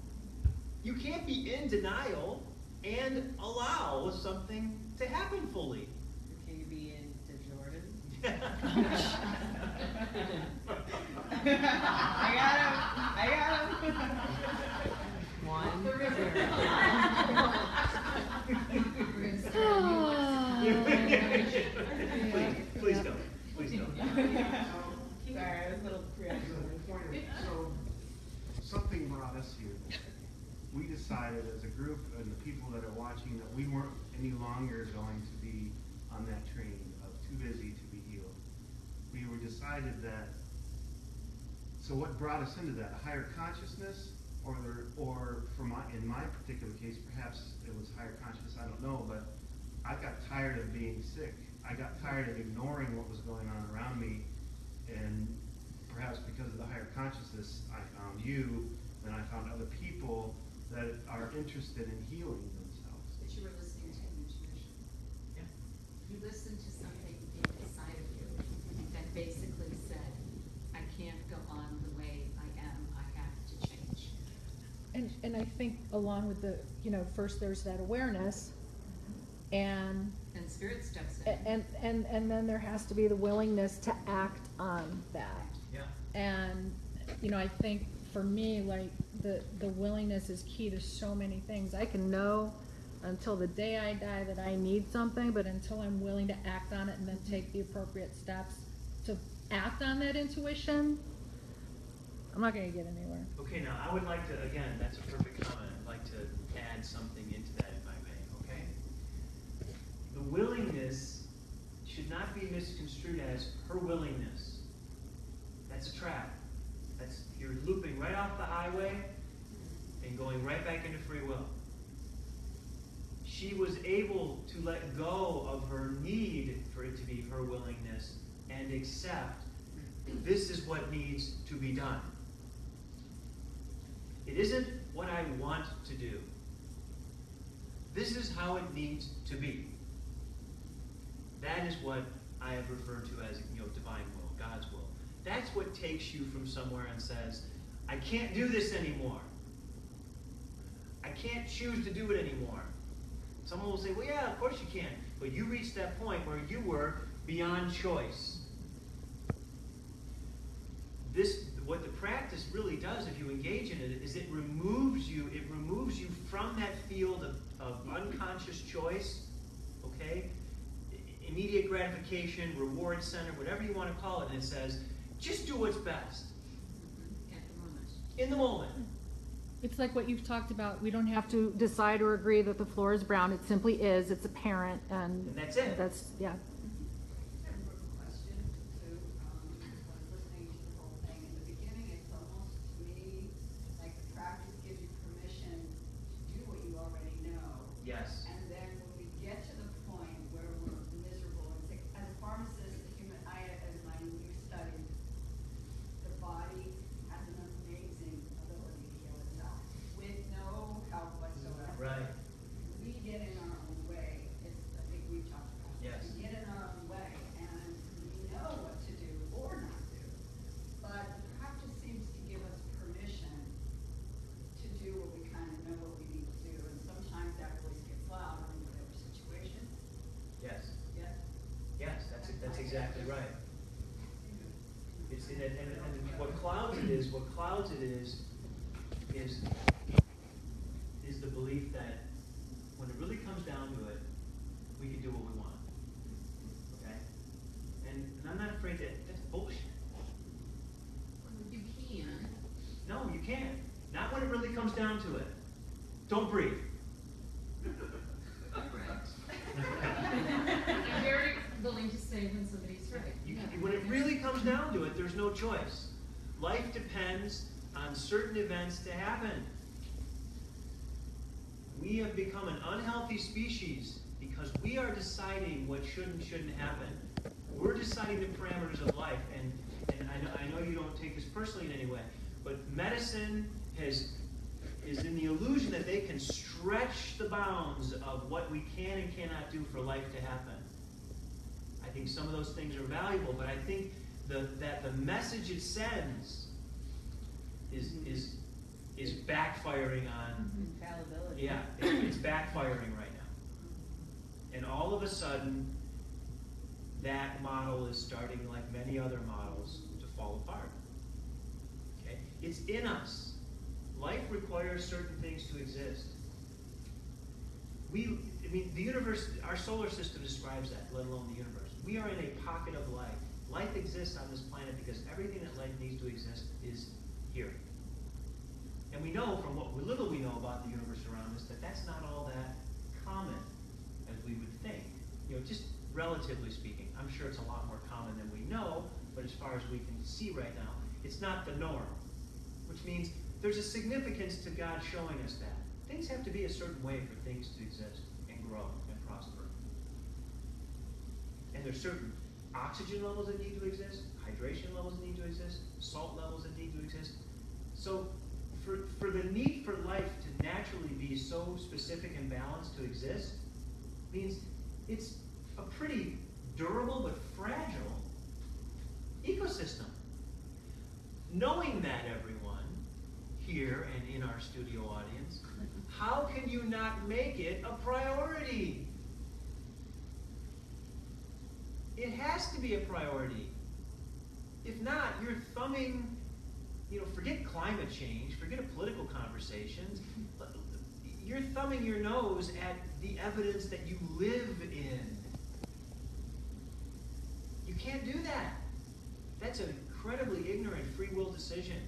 You can't be in denial and allow something to happen fully. Can you be into Jordan? I got him. One. Please don't. Please don't. Sorry, I was a little So, something brought us here. We decided as a group and the people that are watching that we weren't any longer going to be on that train of too busy to be healed. We were decided that, so what brought us into that? A higher consciousness? Or in my particular case, perhaps it was higher consciousness, I don't know, but I got tired of being sick. I got tired of ignoring what was going on around me, and perhaps because of the higher consciousness, I found you, then I found other people that are interested in healing themselves. But you were listening to intuition. Yeah. You listened to something inside of you that basically said, I can't go on the way I am, I have to change. And I think along with the, first there's that awareness, and And spirit steps in. and then there has to be the willingness to act on that. Yeah. And, I think for me, like, the willingness is key to so many things. I can know until the day I die that I need something, but until I'm willing to act on it and then take the appropriate steps to act on that intuition, I'm not gonna get anywhere. Okay, now I would like to, again, that's a perfect comment. I'd like to add something into that if I may, okay? The willingness should not be misconstrued as her willingness. That's a trap. You're looping right off the highway and going right back into free will. She was able to let go of her need for it to be her willingness and accept this is what needs to be done. It isn't what I want to do. This is how it needs to be. That is what I have referred to as, divine will, God's will. That's what takes you from somewhere and says, I can't do this anymore. I can't choose to do it anymore. Someone will say, well, yeah, of course you can. But you reached that point where you were beyond choice. What the practice really does, if you engage in it, is it removes you from that field of unconscious choice, okay? Immediate gratification, reward center, whatever you want to call it, and it says, just do what's best. At the moment. In the moment. It's like what you've talked about. We don't have to decide or agree that the floor is brown. It simply is. It's apparent, and that's it. That's, yeah. I have a question too, when listening to the whole thing. In the beginning, it's almost to me like the practice gives you permission to do what you already know. Yes. And then when we get to the point where we're miserable and sick, as a pharmacist, as my new study, the body has an amazing ability to heal itself with no help whatsoever. Right. We get in our own way. I think we've talked about it. Yes. We get in our own way, and we know what to do or not do. But the practice seems to give us permission to do what we kind of know what we need to do, and sometimes that voice gets loud in whatever situation. Yes. Yes. Yes, that's exactly right. It's in it, and what clouds it is the belief that when it really comes down to it, we can do what we want. Okay? And I'm not afraid that's bullshit. You can. No, you can't. Not when it really comes down to it. Don't breathe. I'm very willing to say when somebody's right. When it really comes down to it, there's no choice. Life depends on certain events to happen. We have become an unhealthy species because we are deciding what should and shouldn't happen. We're deciding the parameters of life, and I know you don't take this personally in any way, but medicine is in the illusion that they can stretch the bounds of what we can and cannot do for life to happen. I think some of those things are valuable, but I think that the message it sends is backfiring on Infallibility. yeah, it's backfiring right now. And all of a sudden, that model is starting, like many other models, to fall apart. Okay? It's in us. Life requires certain things to exist. The universe, our solar system describes that, let alone the universe. We are in a pocket of life. Life exists on this planet because everything that life needs to exist is here. And we know from what little we know about the universe around us that that's not all that common as we would think. Just relatively speaking. I'm sure it's a lot more common than we know, but as far as we can see right now, it's not the norm. Which means there's a significance to God showing us that. Things have to be a certain way for things to exist and grow and prosper. And there's certain oxygen levels that need to exist, hydration levels that need to exist, salt levels that need to exist. So for the need for life to naturally be so specific and balanced to exist means it's a pretty durable but fragile ecosystem. Knowing that, everyone, here and in our studio audience, how can you not make it a priority? It has to be a priority. If not, you're thumbing, forget climate change, forget political conversations. You're thumbing your nose at the evidence that you live in. You can't do that. That's an incredibly ignorant free will decision.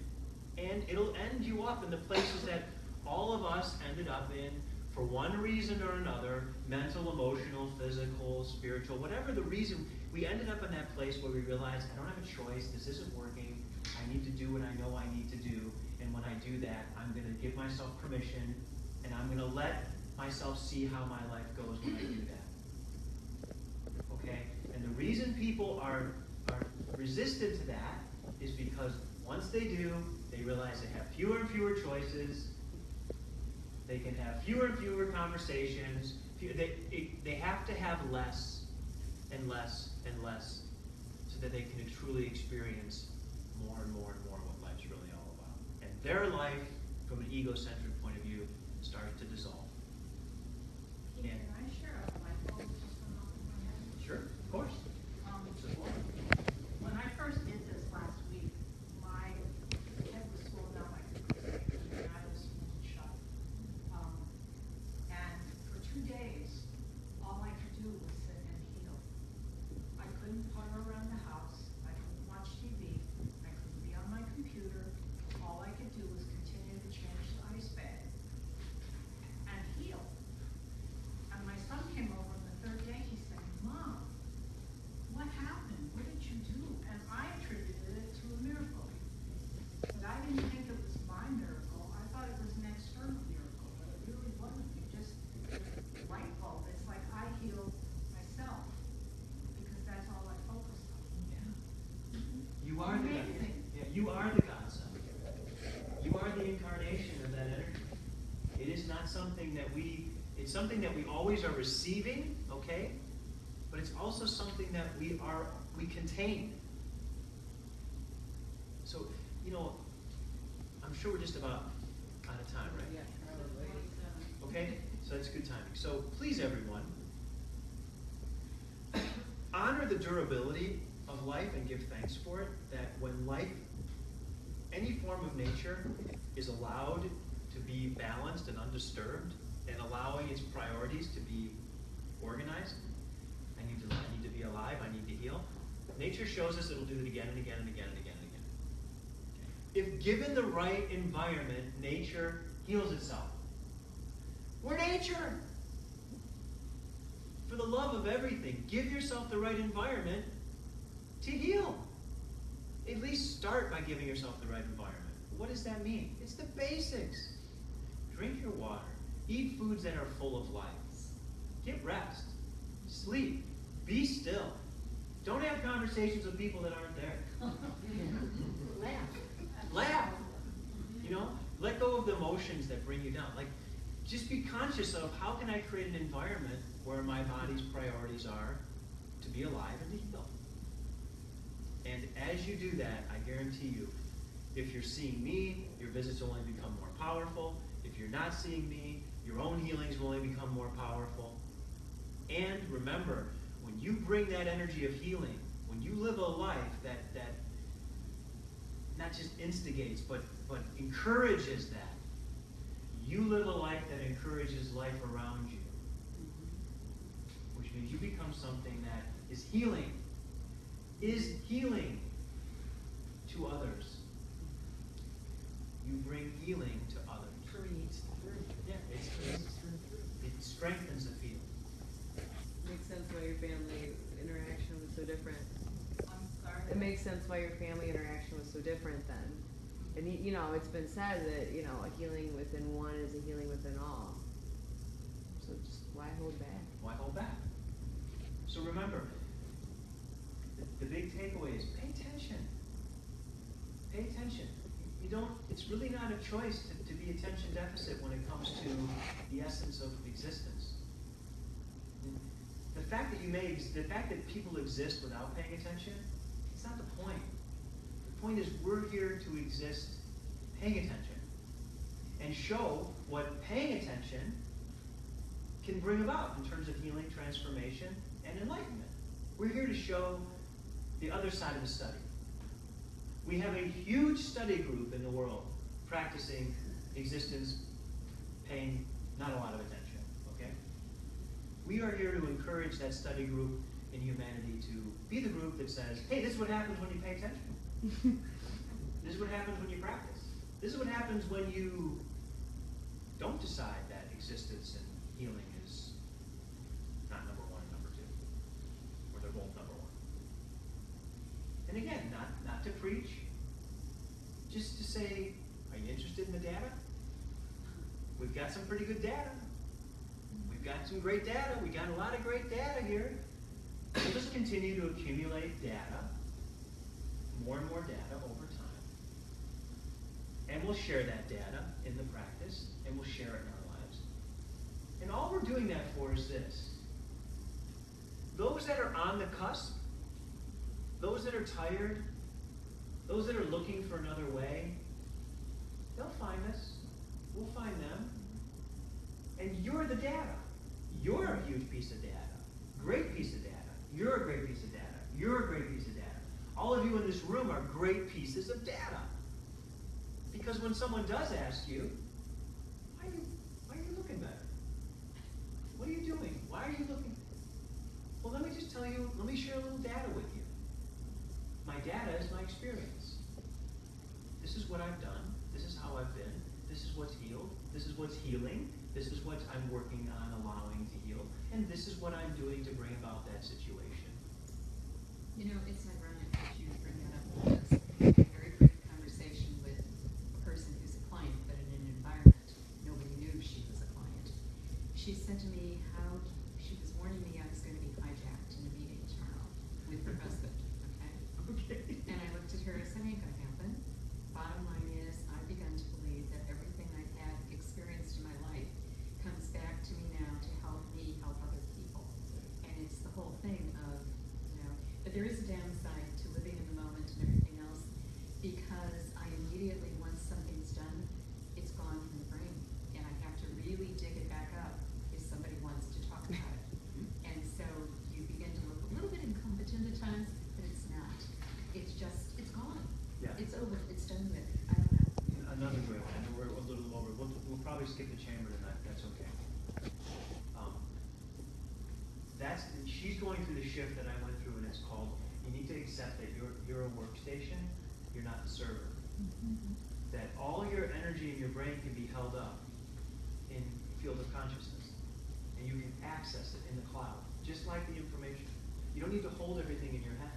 And it'll end you up in the places that all of us ended up in for one reason or another, mental, emotional, physical, spiritual, whatever the reason. We ended up in that place where we realized, I don't have a choice, this isn't working, I need to do what I know I need to do, and when I do that, I'm going to give myself permission, and I'm going to let myself see how my life goes when I do that. Okay? And the reason people are resistant to that is because once they do, they realize they have fewer and fewer choices, they can have fewer and fewer conversations, they have to have less and less and less so that they can truly experience more and more and more what life's really all about. And their life, from an egocentric point of view, starts to dissolve. Can I share a light bulb just went off in my head? Sure, of course. When I first did this last week, my head was swollen out like a crucifix, and I was shut. And for 2 days, all I could do was sit and heal. I couldn't putter around the house. I couldn't watch TV. I couldn't be on my computer. All I could do was continue to change the ice bag and heal. And my son came over on the 3rd day. He said, "Mom, what happened? What did you do?" And I attributed it to a miracle. But I didn't think it was my miracle. I thought it was an external miracle, but it really wasn't. It just light bulb. It's like I healed myself because that's all I focused on. Yeah. You are the God. Amazing. Yeah, you are the God son. You are the incarnation of that energy. It is not something that it's something that we always are receiving, okay? But it's also something that we contain. So, I'm sure we're just about out of time, right? Yeah, probably. Okay? So that's good timing. So please, everyone, honor the durability of life and give thanks for it, that when life, any form of nature, is allowed to be balanced and undisturbed, and allowing its priorities to be organized, I need to be alive, I need to heal. Nature shows us it'll do it again and again and again and again and again. If given the right environment, nature heals itself. We're nature. For the love of everything, give yourself the right environment to heal. At least start by giving yourself the right environment. What does that mean? It's the basics. Drink your water. Eat foods that are full of life. Get rest. Sleep. Be still. Don't have conversations with people that aren't there. Laugh. Let go of the emotions that bring you down. Just be conscious of how can I create an environment where my body's priorities are to be alive and to heal. And as you do that, I guarantee you, if you're seeing me, your visits will only become more powerful. If you're not seeing me, your own healings will only become more powerful. And remember, when you bring that energy of healing, when you live a life that not just instigates, but encourages that, you live a life that encourages life around you. Which means you become something that is healing to others. You bring healing to others. Yeah, it strengthens the field. Makes sense why your family interaction was so different. I'm sorry. It makes sense why your family interaction was so different then. And it's been said that, a healing within one is a healing within all. So just why hold back? Why hold back? So remember, the big takeaway is pay attention. Pay attention. It's it's really not a choice to be attention deficit when it comes to the essence of existence. The fact that people exist without paying attention, it's not the point. The point is we're here to exist paying attention and show what paying attention can bring about in terms of healing, transformation, and enlightenment. We're here to show the other side of the study. We have a huge study group in the world practicing existence, paying not a lot of attention, okay? We are here to encourage that study group in humanity to be the group that says, hey, this is what happens when you pay attention. This is what happens when you practice. This is what happens when you don't decide that existence and healing is not number one and number two, or they're both number one. And again, not to preach, just to say, are you interested in the data? We've got some pretty good data. We've got some great data. We got a lot of great data here. We'll just continue to accumulate data, more and more data over time. And we'll share that data in the practice, and we'll share it in our lives. And all we're doing that for is this. Those that are on the cusp, those that are tired, those that are looking for another way, they'll find us. We'll find them. And you're the data. You're a huge piece of data. Great piece of data. You're a great piece of data. You're a great piece of data. All of you in this room are great pieces of data. Because when someone does ask you, why are you looking better? What are you doing? Why are you looking? Well, let me just tell you, let me share a little data with you. My data is my experience. This is what I've done. This is how I've been. This is what's healed. This is what's healing. This is what I'm working on allowing to heal. And this is what I'm doing to bring about that situation. You know, it's ironic that you bring that up because I had a very brief conversation with a person who's a client, but in an environment nobody knew she was a client. She said to me how she was warning me I was going to be hijacked in a meeting tomorrow with her husband, okay? Okay. And I looked at her and I said, ain't gonna happen. Bottom line is, I've begun to believe that everything I've had experienced in my life comes back to me now to help me help other people. And it's the whole thing of, you know, but there is a downside to living in the moment and everything else, because I immediately, once something's done, it's gone from the brain. And I have to really dig it back up if somebody wants to talk about it. And so you begin to look a little bit incompetent at times, but it's not. It's just, it's gone. Yeah. It's over, it's done with. I don't know. Another great one. We're a little over. We'll probably skip the chamber tonight. That's okay. She's going through the shift that I went through, and it's called, you need to accept that you're a workstation, you're not the server. That all your energy in your brain can be held up in field of consciousness. And you can access it in the cloud, just like the information. You don't need to hold everything in your head.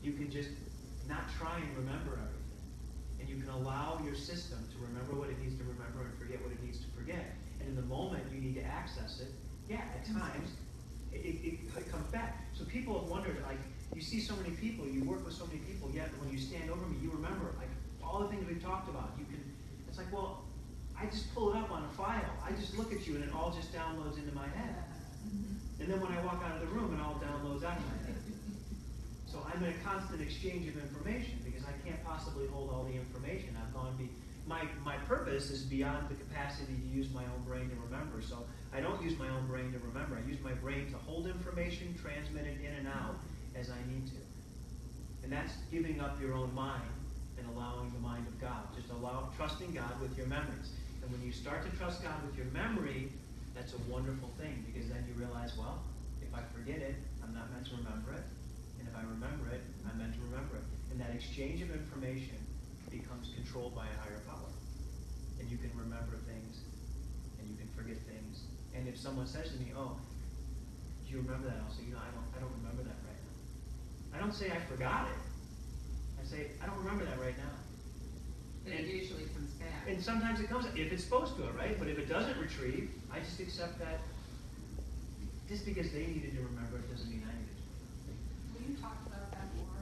You can just not try and remember everything. And you can allow your system to remember what it needs to remember and forget what it needs to forget. And in the moment you need to access it, yeah, at times, it comes back. So people have wondered, like, you see so many people, you work with so many people, yet when you stand over me, you remember, like, all the things we've talked about. You can, it's like, well, I just pull it up on a file. I just look at you and it all just downloads into my head. And then when I walk out of the room, it all downloads out of my head. So I'm in a constant exchange of information because I can't possibly hold all the information. I've gone my purpose is beyond the capacity to use my own brain to remember. So I don't use my own brain to remember. I use my brain to hold information, transmit it in and out as I need to. And that's giving up your own mind and allowing the mind of God. Just trusting God with your memories. And when you start to trust God with your memory, that's a wonderful thing because then you realize, well, if I forget it, I'm not meant to remember it. And if I remember it, I'm meant to remember it. And that exchange of information becomes controlled by a higher power. And you can remember things, and you can forget things. And if someone says to me, oh, do you remember that? I'll say, I don't remember that right now. I don't say I forgot it. I say, I don't remember that right now. But it usually comes back. And sometimes it comes, if it's supposed to, right? But if it doesn't retrieve, I just accept that just because they needed to remember it doesn't mean I needed to. Will you talk about that more?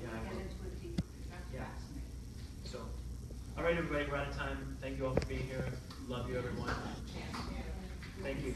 Yeah, I will. Get into it deeper. That's Yeah. fascinating. All right, everybody, we're out of time. Thank you all for being here. Love you, everyone. Thank you.